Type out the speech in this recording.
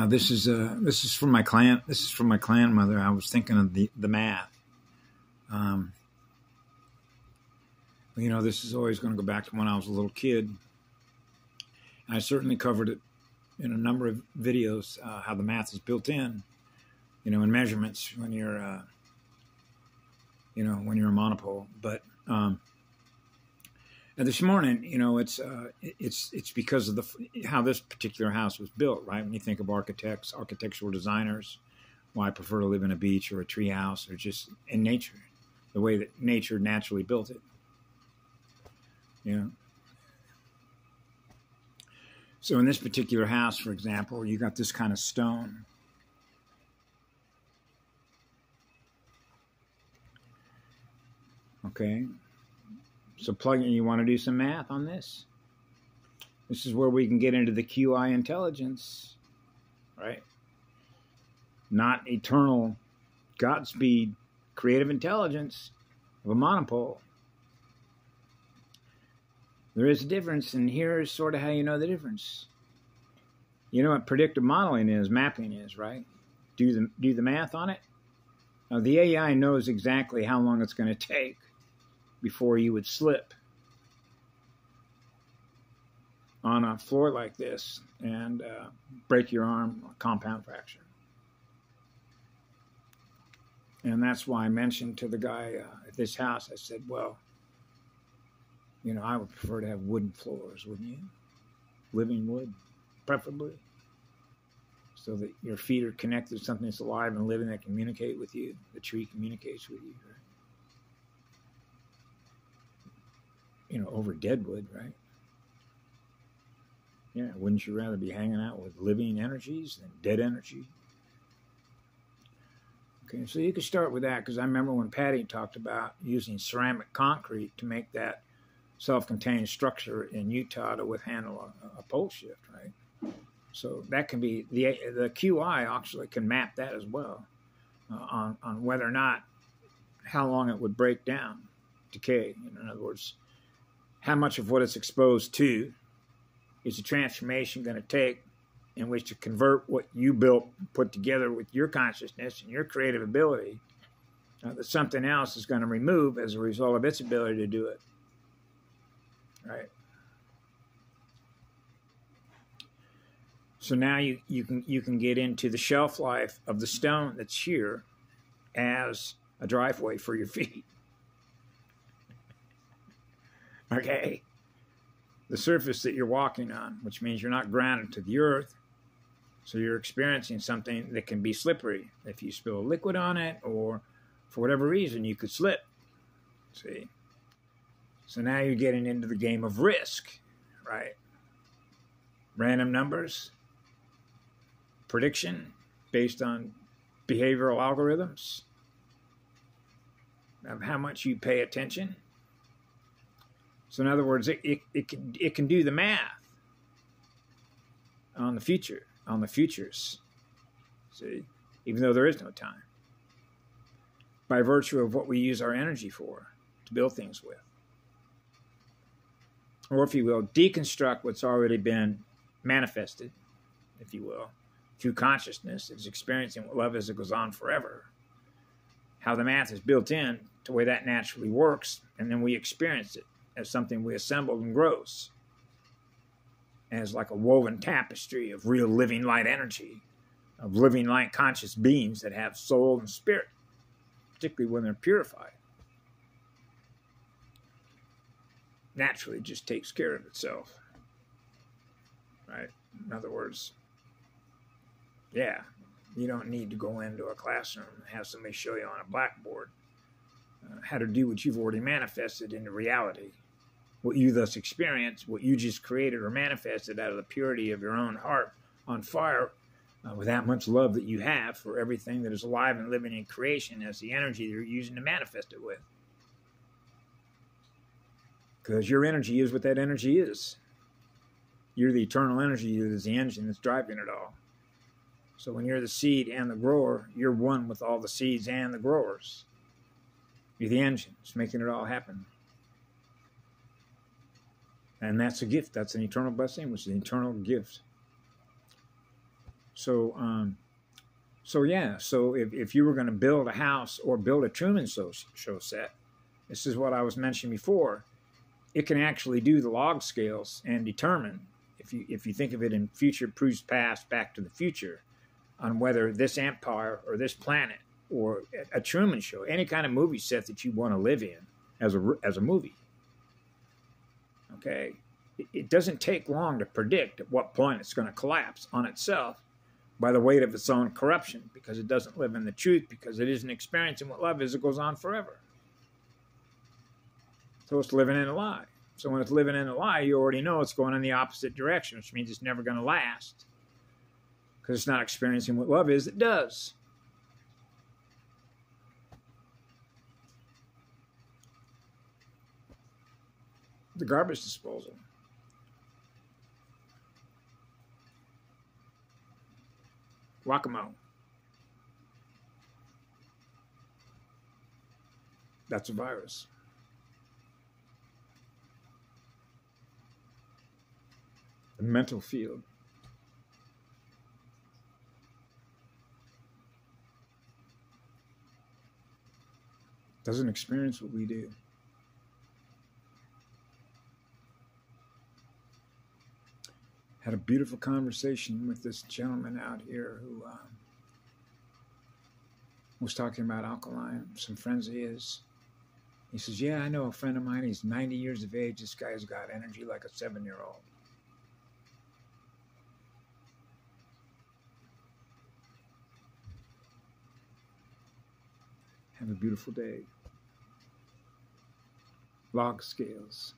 This is from my client. This is from my client mother. I was thinking of the math. This is always going to go back to when I was a little kid. I certainly covered it in a number of videos, how the math is built in, in measurements when you're, when you're a monopole. But this morning, it's because of how this particular house was built, right? When you think of architects, architectural designers, why I prefer to live in a beach or a tree house or just in nature, the way that nature naturally built it. So in this particular house, for example, you got this kind of stone. Okay. So plug in, you want to do some math on this? This is where we can get into the QI intelligence, right? Not eternal Godspeed creative intelligence of a monopole. There is a difference, and here's sort of how you know the difference. You know what predictive modeling is, mapping is, right? Do the math on it. Now, the AI knows exactly how long it's going to take before you would slip on a floor like this and break your arm, a compound fracture. And that's why I mentioned to the guy at this house, I said, well, I would prefer to have wooden floors, wouldn't you? Living wood, preferably. So that your feet are connected to something that's alive and living that communicate with you. The tree communicates with you, right? Over dead wood, right? Yeah, wouldn't you rather be hanging out with living energies than dead energy? Okay, so you could start with that, because I remember when Patty talked about using ceramic concrete to make that self-contained structure in Utah to withhandle a pole shift, right? So that can be, the QI actually can map that as well on whether or not, how long it would break down, decay. In other words, how much of what it's exposed to is the transformation going to take in which to convert what you built, put together with your consciousness and your creative ability, that something else is going to remove as a result of its ability to do it. Right. So now you can get into the shelf life of the stone that's here as a driveway for your feet. Okay. The surface that you're walking on, which means you're not grounded to the earth. So you're experiencing something that can be slippery. If you spill a liquid on it, or for whatever reason, you could slip. See? So now you're getting into the game of risk, right? Random numbers, prediction based on behavioral algorithms of how much you pay attention. So in other words, it can do the math on the future, on the futures, see, even though there is no time, by virtue of what we use our energy for, to build things with. Or if you will, deconstruct what's already been manifested, if you will, through consciousness. It's experiencing what love is, it goes on forever. How the math is built in to the way that naturally works, and then we experience it as something we assembled and grows. As like a woven tapestry of real living light energy, of living light conscious beings that have soul and spirit, particularly when they're purified. Naturally just takes care of itself, right? In other words, yeah, you don't need to go into a classroom and have somebody show you on a blackboard how to do what you've already manifested into reality, what you thus experience, what you just created or manifested out of the purity of your own heart on fire, with that much love that you have for everything that is alive and living in creation as the energy you're using to manifest it with. Because your energy is what that energy is. You're the eternal energy that is the engine that's driving it all. So when you're the seed and the grower, you're one with all the seeds and the growers. You're the engine. It's making it all happen. And that's a gift. That's an eternal blessing, which is an eternal gift. So yeah, so if you were going to build a house or build a Truman Show set, this is what I was mentioning before. It can actually do the log scales and determine, if you think of it in future proves past, Back to the Future, on whether this empire or this planet or a Truman Show, any kind of movie set that you want to live in as a movie. Okay, it doesn't take long to predict at what point it's going to collapse on itself by the weight of its own corruption, because it doesn't live in the truth, because it isn't experiencing what love is. It goes on forever. So it's living in a lie. So when it's living in a lie, you already know it's going in the opposite direction, which means it's never going to last, because it's not experiencing what love is. It does. The garbage disposal. Whack-a-mole. That's a virus. The mental field. Doesn't experience what we do. Had a beautiful conversation with this gentleman out here who was talking about alkaline. Some friends of his. He says, yeah, I know a friend of mine. He's 90 years of age. This guy's got energy like a 7-year-old. Have a beautiful day. Log scales.